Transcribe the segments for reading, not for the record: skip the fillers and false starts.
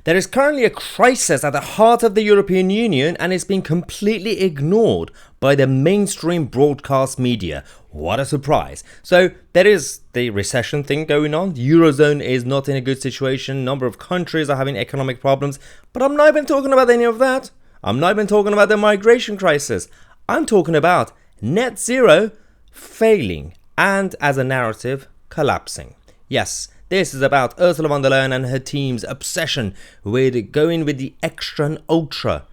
There is currently a crisis at the heart of the European Union and it's been completely ignored by the mainstream broadcast media. What a surprise. So there is the recession thing going on. The Eurozone is not in a good situation. A number of countries are having economic problems. But I'm not even talking about any of that. I'm not even talking about the migration crisis. I'm talking about net zero failing and, as a narrative, collapsing. Yes, this is about Ursula von der Leyen and her team's obsession with going with the extra and ultra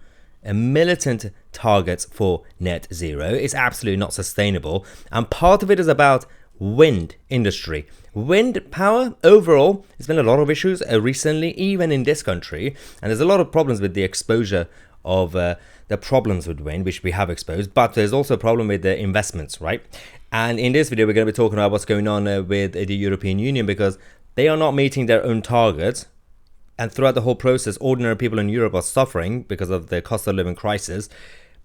militant targets for net zero. It's absolutely not sustainable. And part of it is about wind industry. Wind power overall, there's been a lot of issues recently, even in this country. And there's a lot of problems with the exposure of the problems with wind, which we have exposed. But there's also a problem with the investments, right? And in this video, we're going to be talking about what's going on with the European Union, because they are not meeting their own targets. And throughout the whole process, ordinary people in Europe are suffering because of the cost of living crisis.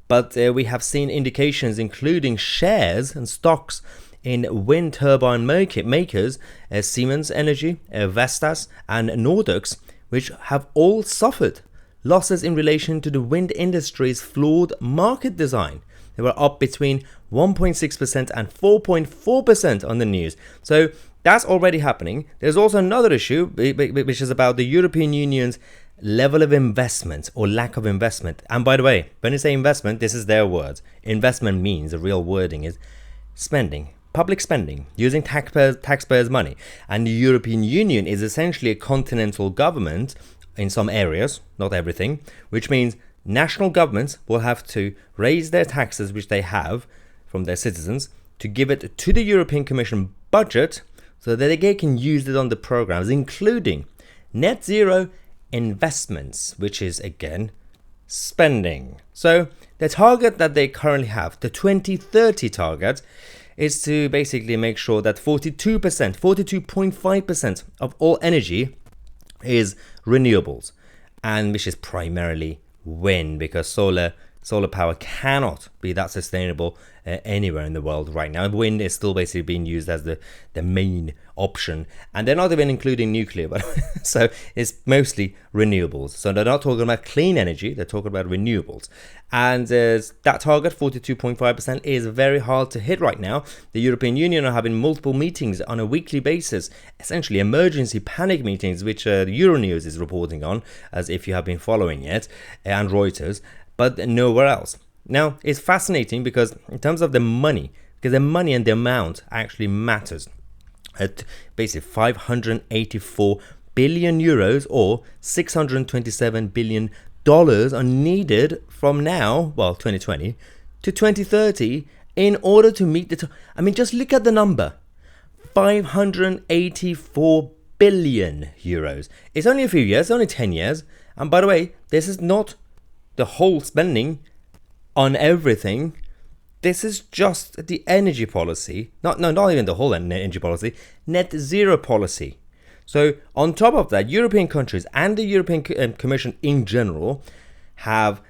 But we have seen indications, including shares and stocks in wind turbine makers, Siemens Energy, Vestas and Nordex, which have all suffered losses in relation to the wind industry's flawed market design. They were up between 1.6% and 4.4% on the news. So that's already happening. There's also another issue, which is about the European Union's level of investment or lack of investment. And by the way, when you say investment, this is their words. Investment means, the real wording is spending, public spending, using taxpayers' money. And the European Union is essentially a continental government in some areas, not everything, which means national governments will have to raise their taxes, which they have from their citizens, to give it to the European Commission budget so that they can use it on the programs, including net zero investments, which is, again, spending. So the target that they currently have, the 2030 target, is to basically make sure that 42.5% of all energy is renewables, and which is primarily wind, because solar power cannot be that sustainable anywhere in the world right now. Wind is still basically being used as the main option, and they're not even including nuclear, but so it's mostly renewables. So they're not talking about clean energy, they're talking about renewables. And that target, 42.5%, is very hard to hit right now. The European Union are having multiple meetings on a weekly basis, essentially emergency panic meetings, which Euronews is reporting on, as if you have been following it, and Reuters, but nowhere else. Now, it's fascinating because in terms of the money, because the money and the amount actually matters. At basically 584 billion euros or $627 billion are needed from now, well, 2020 to 2030 in order to meet the... I mean, just look at the number. 584 billion euros. It's only a few years, only 10 years. And by the way, this is not the whole spending on everything. This is just the energy policy, not even the whole energy policy, net zero policy. So on top of that, European countries and the European Commission in general have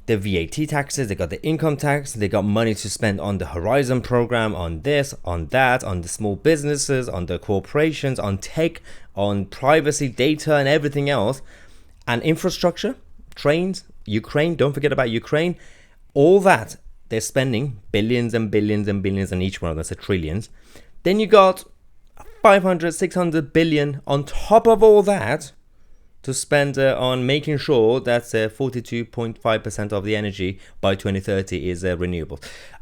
the VAT taxes, they got the income tax, they got money to spend on the Horizon program, on this, on that, on the small businesses, on the corporations, on tech, on privacy, data and everything else, and infrastructure, trains, Ukraine, don't forget about Ukraine, all that. They're spending billions and billions and billions on each one of them, so trillions. Then you got 500, 600 billion on top of all that to spend on making sure that 42.5% of the energy by 2030 is renewable.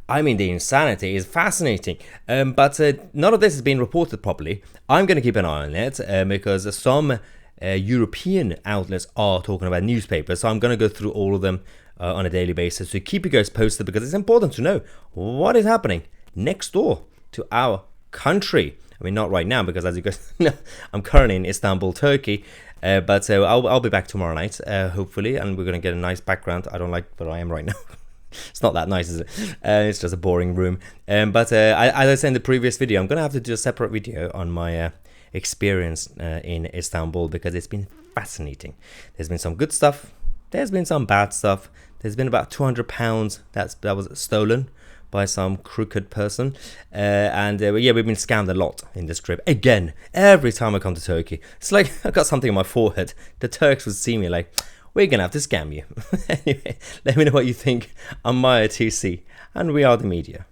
I mean, the insanity is fascinating, but none of this has been reported properly. I'm going to keep an eye on it because some European outlets are talking about newspapers, so I'm going to go through all of them on a daily basis to keep you guys posted, because it's important to know what is happening next door to our country. I mean, not right now, because as you guys know, I'm currently in Istanbul, Turkey, but I'll be back tomorrow night, hopefully, and we're going to get a nice background. I don't like where I am right now. It's not that nice, is it? It's just a boring room. But as I said in the previous video, I'm going to have to do a separate video on my experience in Istanbul, because it's been fascinating. There's been some good stuff. There's been some bad stuff. There's been about £200 that was stolen by some crooked person. Yeah, we've been scammed a lot in this trip. Again, every time I come to Turkey, it's like I got something on my forehead. The Turks would see me like, we're gonna have to scam you. Anyway, let me know what you think. I'm Tousi, and we are the media.